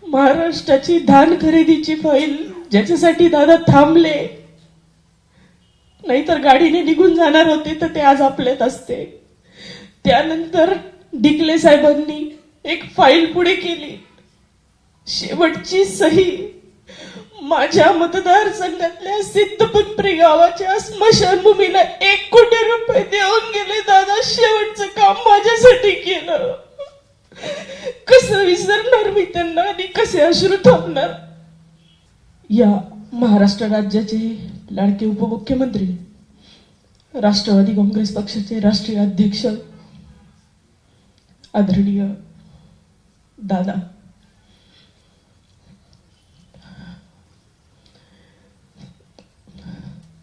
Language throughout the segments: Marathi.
महाराष्ट्राची धान खरेदीची फाईल ज्याच्यासाठी दादा थांबले, नाहीतर गाडीने निघून जाणार होते तर ते आज आपल्यात असते. त्यानंतर डिकले साहेबांनी एक फाईल पुढे केली. शेवटची सही माझ्या मतदारसंघातल्या सिद्धपिंपरी गावाच्या स्मशानभूमीला 1 कोटी रुपये देऊन गेले. दादा शेवटचं काम माझ्यासाठी केलं. कसं विसरणार मी त्यांना आणि कसे अश्रू थांबणार. या महाराष्ट्र राज्याचे लाडके उपमुख्यमंत्री, राष्ट्रवादी काँग्रेस पक्षाचे राष्ट्रीय अध्यक्ष आदरणीय दादा,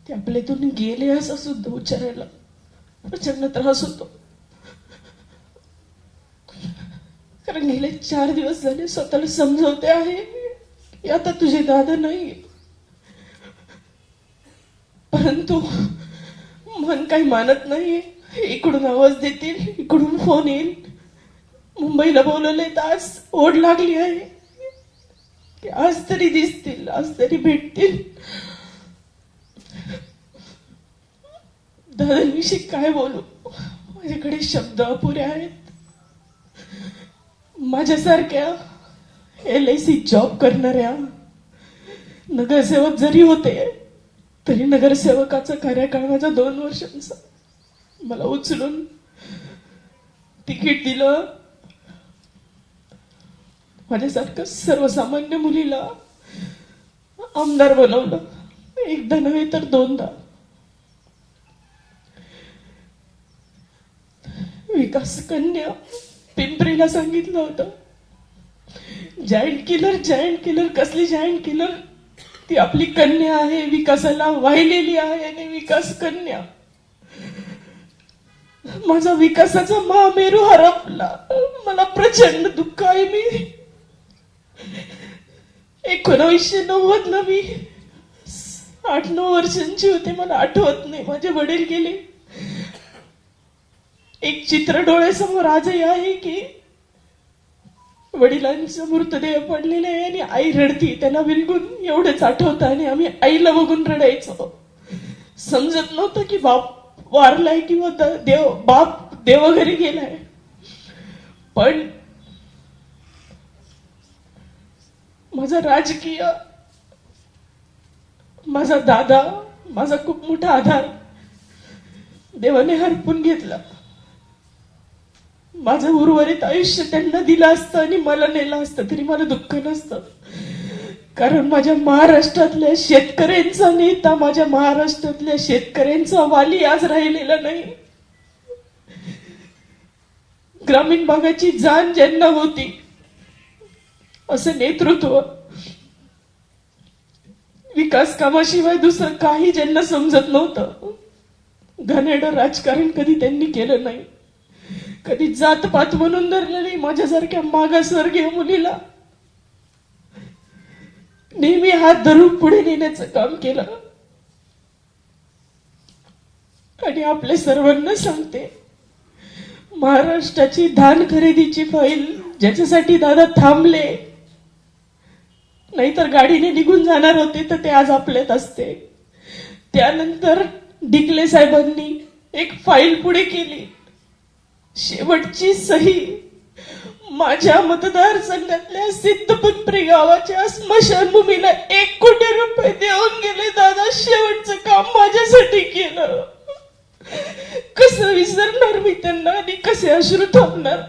ते आपल्यातून गेले असं सुद्धा उच्चारायला प्रचंड त्रास होतो. कारण गेले 4 दिवस झाले स्वतःला समजवते आहे की आता तुझे दादा नाही, परंतु मन काही मानत नाही. इकडून आवाज देतील, इकडून फोन येईल. मुंबईला बोलवले तर आज ओढ लागली आहे की आज तरी दिसतील, आज तरी भेटतील. दादांविषयी काय बोलू, माझ्याकडे शब्द अपुरे आहेत. माझ्यासारख्या LIC जॉब करणाऱ्या नगरसेवक जरी होते तरी नगरसेवकाचा कार्यकाळ माझा 2 वर्षांचा. मला उचलून तिकीट दिलं. माझ्यासारखं सर्वसामान्य मुलीला आमदार बनवलं, एकदा नव्हे तर 2दा. विकास कन्या पिंपरीला सांगितलं होतं, जायंट किलर कसली जायंट किलर, ती आपली कन्या आहे, विकासाला वाहिलेली आहे. आणि विकास कन्या माझा विकासाचा महामेरू हरपला. मला प्रचंड दुःख आहे. मी 1990 ला मी 8-9 वर्षांची होते, मला आठवत नाही. माझे वडील गेले. एक चित्र डोळ्यासमोर आजही आहे की वडिलांचा मृतदेह पडलेला आहे आणि आई रडती, त्याला विलगून एवढंच आठवतं. आणि आम्ही आईला बघून रडायचो. समजत नव्हतं की बाप वारलाय किंवा बाप देवघरी गेलाय. पण माझा राजकीय, माझा दादा, माझा खूप मोठा आधार देवाने हरपून घेतला. माझं उर्वरित आयुष्य त्यांना दिलं असतं आणि मला नेलं असतं तरी मला दुःख नसतं. कारण माझ्या महाराष्ट्रातल्या शेतकऱ्यांचा नेता, माझ्या महाराष्ट्रातल्या शेतकऱ्यांचा वाली आज राहिलेला नाही. ग्रामीण भागाची जाण ज्यांना होती असं नेतृत्व, विकास कामाशिवाय दुसरं काही ज्यांना समजत नव्हतं, घाणेरडं राजकारण कधी त्यांनी केलं नाही, कधी जातपात म्हणून धरलं नाही. माझ्यासारख्या मागासवर्गीय मुलीला नेहमी हात धरून पुढे नेण्याचं काम केलं. आणि आपल्या सर्वांना सांगते, महाराष्ट्राची धान खरेदीची फाईल ज्याच्यासाठी दादा थांबले, नाहीतर गाडीने निघून जाणार होते तर ते आज आपल्यात असते. त्यानंतर डिकले साहेबांनी एक फाईल पुढे केली. शेवटची सही माझ्या मतदारसंघातल्या सिद्धपिंपरी गावाच्या स्मशानभूमीला 1 कोटी रुपये देऊन गेले. दादा शेवटचं काम माझ्यासाठी केलं. कसं विसरणार मी त्यांना आणि कसे अश्रू थांबणार.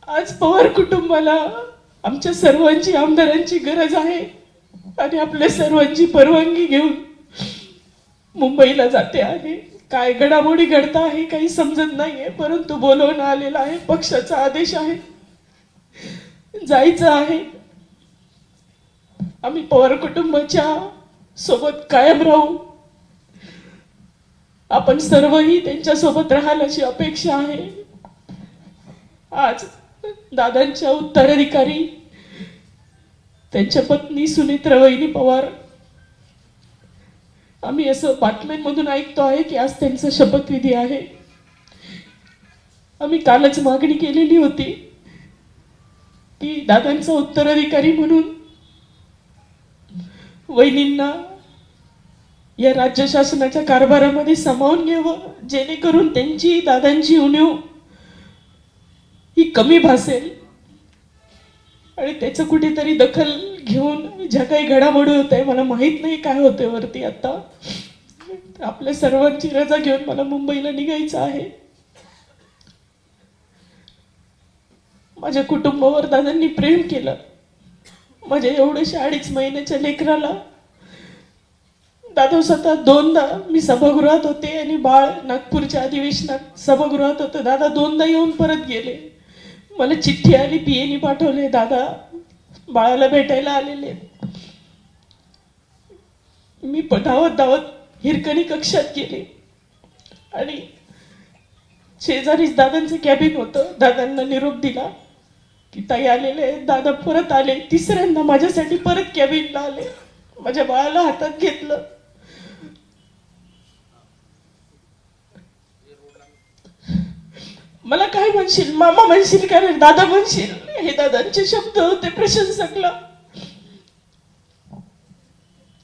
आज पवार कुटुंबाला आमच्या सर्वांची, आमदारांची गरज आहे. आणि आपल्या सर्वांची परवानगी घेऊन मुंबईला जाते आहे. काय घडामोडी घडता आहे काही समजत नाहीये, परंतु बोलवणं आलेलं आहे, पक्षाचा आदेश आहे, जायचं आहे. आम्ही पवार कुटुंबाच्या सोबत कायम राहू. आपण सर्वही त्यांच्या सोबत राहाल अशी अपेक्षा आहे. आज दादांच्या उत्तराधिकारी त्यांच्या पत्नी सुनेत्रा वहिनी पवार, आम्ही असं बातम्यांमधून ऐकतो आहे की आज त्यांचा शपथविधी आहे. आम्ही कालच मागणी केलेली होती की दादांचा उत्तराधिकारी म्हणून वहिनींना या राज्य शासनाच्या कारभारामध्ये सामावून घ्यावं, जेणेकरून त्यांची दादांची उणीव ही कमी भासेल आणि त्याचं कुठेतरी दखल घेऊन ज्या काही घडामोडी होत आहे, मला माहित नाही काय होते वरती आता, आपल्या सर्वांची रजा घेऊन मला मुंबईला निघायचं आहे. माझ्या कुटुंबावर दादांनी प्रेम केलं. माझ्या एवढ्याशा 2.5 महिन्याच्या लेकराला दादा स्वतः 2दा मी सभागृहात होते आणि बाळ नागपूरच्या अधिवेशनात सभागृहात होतं. दादा 2दा येऊन परत गेले. मला चिठ्ठी आली, पीएनी पाठवले, दादा बाळाला भेटायला आलेले. मी धावत धावत हिरकणी कक्षात गेले आणि शेजारीच दादांचं कॅबिन होतं. दादांना निरोप दिला की ताई आलेले आहेत. दादा परत आले. तिसऱ्यांदा माझ्यासाठी परत कॅबिनला आले. माझ्या बाळाला हातात घेतलं. मला काय म्हणशील, मामा म्हणशील का दादा म्हणशील, हे दादांचे शब्द होते प्रशंसकला.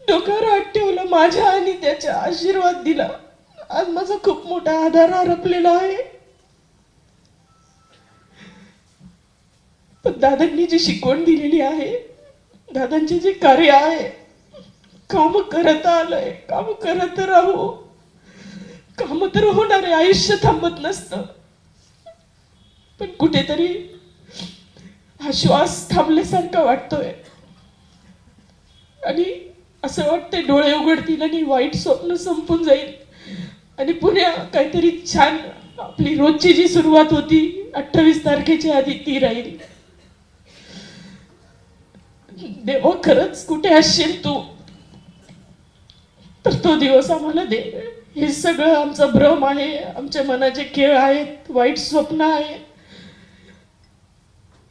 डोक्यावर हात ठेवला माझ्या आणि त्याच्या आशीर्वाद दिला. आज माझा खूप मोठा आधार हरपलेला आहे. पण दादांनी जी शिकवण दिलेली आहे, दादांचे जे कार्य आहे, काम करत आलंय, काम करत राहू. काम तर होणार आहे, आयुष्य थांबत नसतं. पण कुठेतरी हा श्वास थांबल्यासारखा वाटतोय आणि असं वाटतंय डोळे उघडतील आणि वाईट स्वप्न संपून जाईल आणि पुन्हा काहीतरी छान आपली रोजची जी सुरुवात होती 28 तारखेच्या आधी ती राहील. देवा खरंच कुठे असशील तू तर तो दिवस आम्हाला दे. हे सगळं आमचा भ्रम आहे, आमच्या मनाचे खेळ आहेत, वाईट स्वप्न आहे.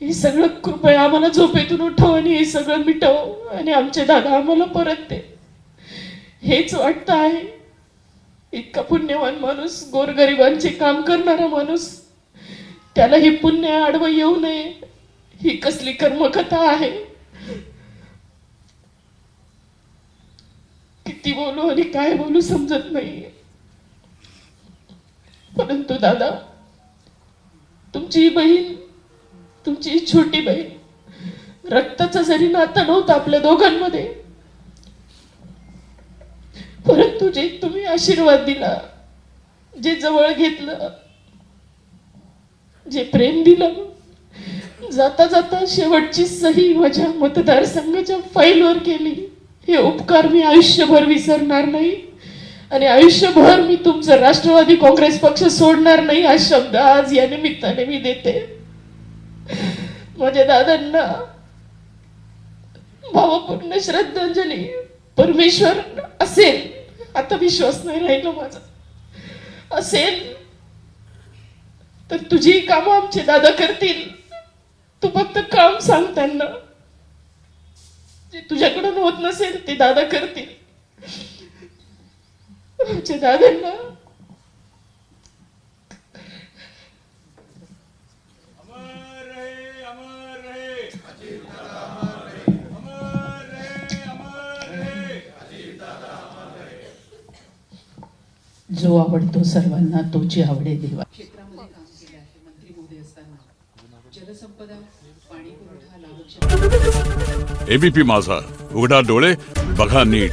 हे सगळं कृपया आम्हाला झोपेतून उठव आणि हे सगळं मिटव आणि आमचे दादा आम्हाला परत दे. हेच वाटतं आहे. इतका पुण्यवान माणूस, गोरगरिबांचे काम करणारा माणूस, त्याला हे पुण्य आडवं येऊ नये. ही कसली कर्मकथा आहे. किती बोलू आणि काय बोलू समजत नाही. परंतु दादा, तुमची बहीण, तुमची छोटी बहीण, रक्ताचं जरी नातं नव्हतं आपल्या दोघांमध्ये, परंतु जे तुम्ही आशीर्वाद दिला, जे जवळ घेतलं, जे प्रेम दिलं, जाता जाता शेवटची सही माझ्या मतदारसंघाच्या फाईलवर केली, हे उपकार मी आयुष्यभर विसरणार नाही आणि आयुष्यभर मी तुमचं राष्ट्रवादी काँग्रेस पक्ष सोडणार नाही हा शब्द आज या निमित्ताने मी देते. माझ्या दादांना भावपूर्ण श्रद्धांजली. परमेश्वर असेल, आता विश्वास नाही राहिला माझा, असेल तर तुझी कामं आमचे दादा करतील. तू फक्त काम सांग त्यांना. जे तुझ्याकडून होत नसेल ते दादा करतील. आमच्या दादांना जो आवडतो सर्वांना तोची आवडे देवा. क्षेत्रामध्ये काम केले आहे मंत्री महोदय असताना. जलसंपदा, पाणी पुरवठा, लाभक्षेत्र. एबीपी माझा, उघडा डोळे बघा नीट.